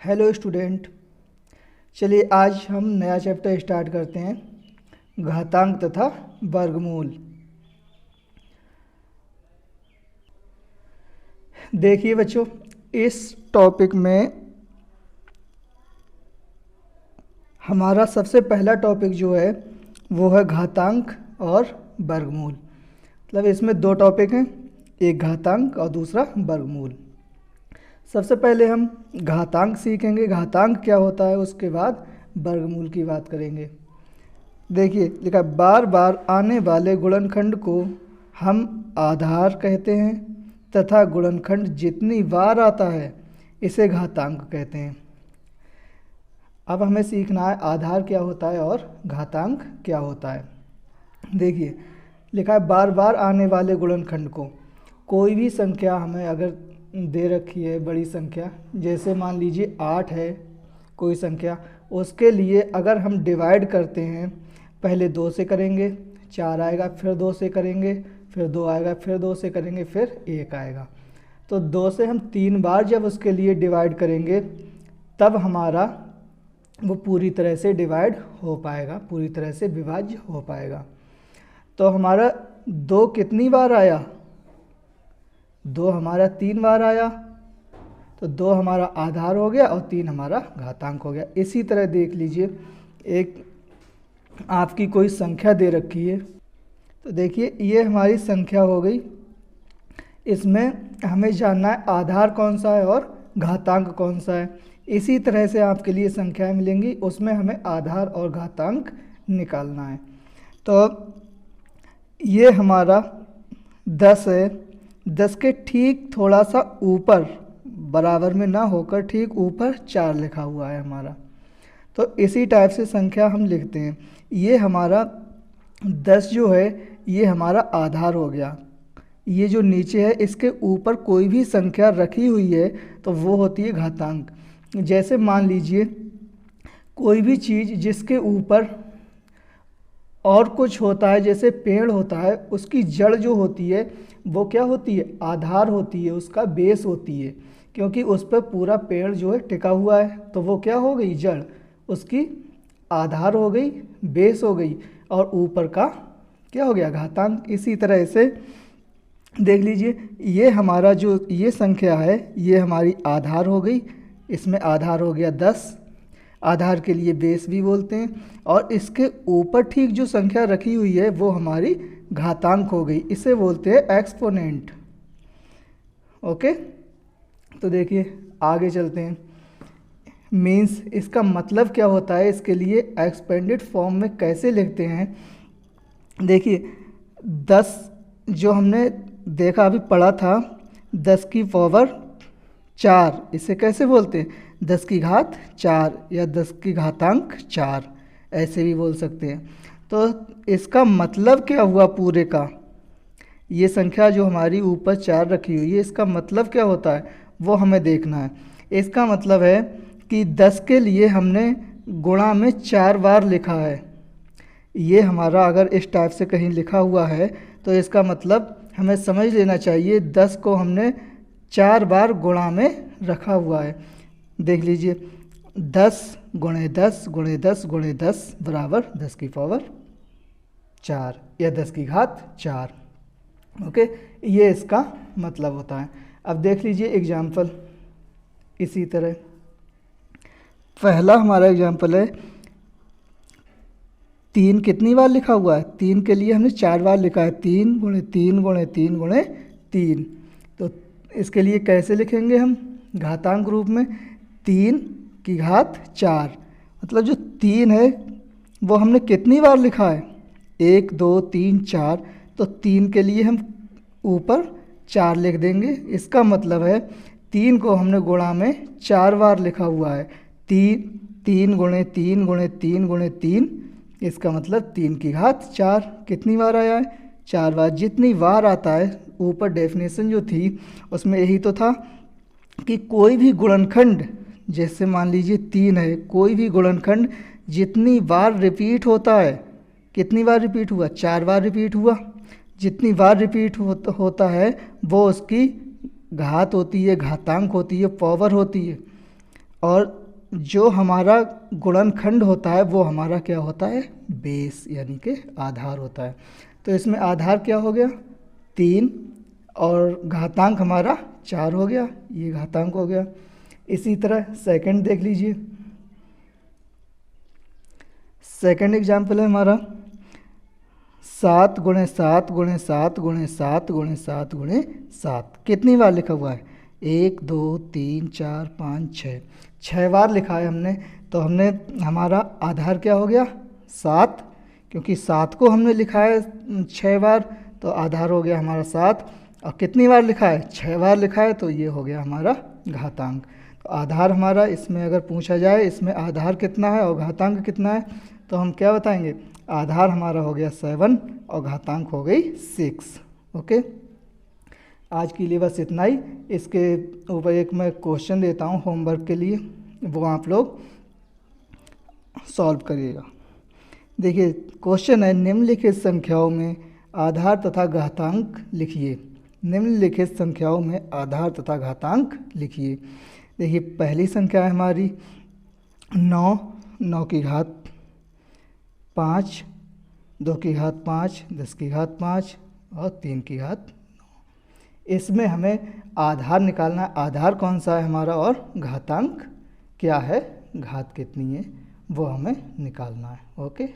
Hello student. चलिए आज हम नया चैप्टर स्टार्ट करते हैं, घातांक तथा वर्गमूल। देखिए बच्चों, इस टॉपिक में हमारा सबसे पहला टॉपिक जो है वो है घातांक और वर्गमूल। मतलब इसमें दो टॉपिक हैं, एक घातांक और दूसरा वर्गमूल। सबसे पहले हम घातांक सीखेंगे, घातांक क्या होता है, उसके बाद वर्गमूल की बात करेंगे। देखिए लिखा, बार बार आने वाले गुणनखंड को हम आधार कहते हैं तथा गुणनखंड जितनी बार आता है इसे घातांक कहते हैं। अब हमें सीखना है आधार क्या होता है और घातांक क्या होता है। देखिए लिखा है, बार बार आने वाले गुणनखंड को, कोई भी संख्या हमें अगर दे रखी है बड़ी संख्या, जैसे मान लीजिए 8 है कोई संख्या, उसके लिए अगर हम डिवाइड करते हैं, पहले 2 से करेंगे, 4 आएगा, फिर 2 से करेंगे, फिर 2 आएगा, फिर 2 से करेंगे, फिर 1 आएगा। तो 2 से हम 3 बार जब उसके लिए डिवाइड करेंगे तब हमारा वो पूरी तरह से डिवाइड हो पाएगा, पूरी तरह से विभाज्य हो पाएगा। तो हमारा 2 कितनी बार आया, 2 हमारा 3 बार आया, तो 2 हमारा आधार हो गया और 3 हमारा घातांक हो गया। इसी तरह देख लीजिए, एक आपकी कोई संख्या दे रखी है, तो देखिए ये हमारी संख्या हो गई। इसमें हमें जानना है आधार कौन सा है और घातांक कौन सा है। इसी तरह से आपके लिए संख्याएं मिलेंगी, उसमें हमें आधार और घातांक निकालना है। तो ये हमारा 10 है, 10 के ठीक थोड़ा सा ऊपर, बराबर में ना होकर ठीक ऊपर 4 लिखा हुआ है हमारा। तो इसी टाइप से संख्या हम लिखते हैं। ये हमारा 10 जो है ये हमारा आधार हो गया। ये जो नीचे है इसके ऊपर कोई भी संख्या रखी हुई है तो वो होती है घातांक। जैसे मान लीजिए कोई भी चीज़ जिसके ऊपर और कुछ होता है, जैसे पेड़ होता है, उसकी जड़ जो होती है वो क्या होती है, आधार होती है, उसका बेस होती है, क्योंकि उस पर पूरा पेड़ जो है टिका हुआ है, तो वो क्या हो गई, जड़ उसकी आधार हो गई, बेस हो गई, और ऊपर का क्या हो गया, घातांक। इसी तरह से देख लीजिए, ये हमारा जो ये संख्या है ये हमारी आधार हो गई, इसमें आधार हो गया 10, आधार के लिए बेस भी बोलते हैं, और इसके ऊपर ठीक जो संख्या रखी हुई है वो हमारी घातांक हो गई, इसे बोलते हैं एक्सपोनेंट। ओके, तो देखिए आगे चलते हैं। मीन्स इसका मतलब क्या होता है, इसके लिए एक्सपेंडेड फॉर्म में कैसे लिखते हैं। देखिए 10 जो हमने देखा अभी पढ़ा था, 10 की पावर 4, इसे कैसे बोलते हैं, 10 की घात 4 या 10 की घातांक 4, ऐसे भी बोल सकते हैं। तो इसका मतलब क्या हुआ पूरे का, ये संख्या जो हमारी ऊपर 4 रखी हुई है इसका मतलब क्या होता है वो हमें देखना है। इसका मतलब है कि 10 के लिए हमने गुणा में 4 बार लिखा है। ये हमारा अगर इस टाइप से कहीं लिखा हुआ है तो इसका मतलब हमें समझ लेना चाहिए 10 को हमने 4 बार गुणा में रखा हुआ है। देख लीजिए, 10 गुणे 10 गुणे 10 गुणे 10 बराबर 10 की पावर 4 या 10 की घात 4। ओके, ये इसका मतलब होता है। अब देख लीजिए एग्जाम्पल, इसी तरह पहला हमारा एग्जाम्पल है, 3 कितनी बार लिखा हुआ है, 3 के लिए हमने 4 बार लिखा है, 3 गुणे 3 गुणे 3 गुणे 3। तो इसके लिए कैसे लिखेंगे हम, घातांक रूप में, 3 की घात 4, मतलब जो 3 है वो हमने कितनी बार लिखा है, 1 2 3 4, तो 3 के लिए हम ऊपर 4 लिख देंगे। इसका मतलब है 3 को हमने गुणा में 4 बार लिखा हुआ है, 3 गुणे 3 गुणे 3 गुणे 3, इसका मतलब 3 की घात 4 कितनी बार आया है, 4 बार। जितनी बार आता है, ऊपर डेफिनेशन जो थी उसमें यही तो था कि कोई भी गुणनखंड, जैसे मान लीजिए 3 है, कोई भी गुणनखंड जितनी बार रिपीट होता है, कितनी बार रिपीट हुआ, 4 बार रिपीट हुआ, जितनी बार रिपीट होता है वो उसकी घात होती है, घातांक होती है, पावर होती है। और जो हमारा गुणनखंड होता है वो हमारा क्या होता है, बेस यानी कि आधार होता है। तो इसमें आधार क्या हो गया 3 और घातांक हमारा 4 हो गया, ये घातांक हो गया। इसी तरह सेकंड देख लीजिए, सेकंड एग्जाम्पल है हमारा 7 × 7 × 7 × 7 × 7 × 7। कितनी बार लिखा हुआ है 1 2 3 4 5 6, 6 बार लिखा है हमने। तो हमने हमारा आधार क्या हो गया 7, क्योंकि 7 को हमने लिखा है 6 बार, तो आधार हो गया हमारा 7। और कितनी बार लिखा है 6 बार लिखा है, तो ये हो गया हमारा घातांक। तो आधार हमारा इसमें अगर पूछा जाए इसमें आधार कितना है और घातांक कितना है, तो हम क्या बताएंगे, आधार हमारा हो गया 7 और घातांक हो गई 6। ओके, आज के लिए बस इतना ही। इसके ऊपर एक मैं क्वेश्चन देता हूँ होमवर्क के लिए, वो आप लोग सॉल्व करिएगा। देखिए क्वेश्चन है, निम्नलिखित संख्याओं में आधार तथा घातांक लिखिए। निम्नलिखित संख्याओं में आधार तथा घातांक लिखिए। देखिए पहली संख्या है हमारी 9, 9 की घात 5, 2 की घात 5, 10 की घात 5 और 3 की घात 9। इसमें हमें आधार निकालना है, आधार कौन सा है हमारा और घातांक क्या है, घात कितनी है, वो हमें निकालना है। ओके।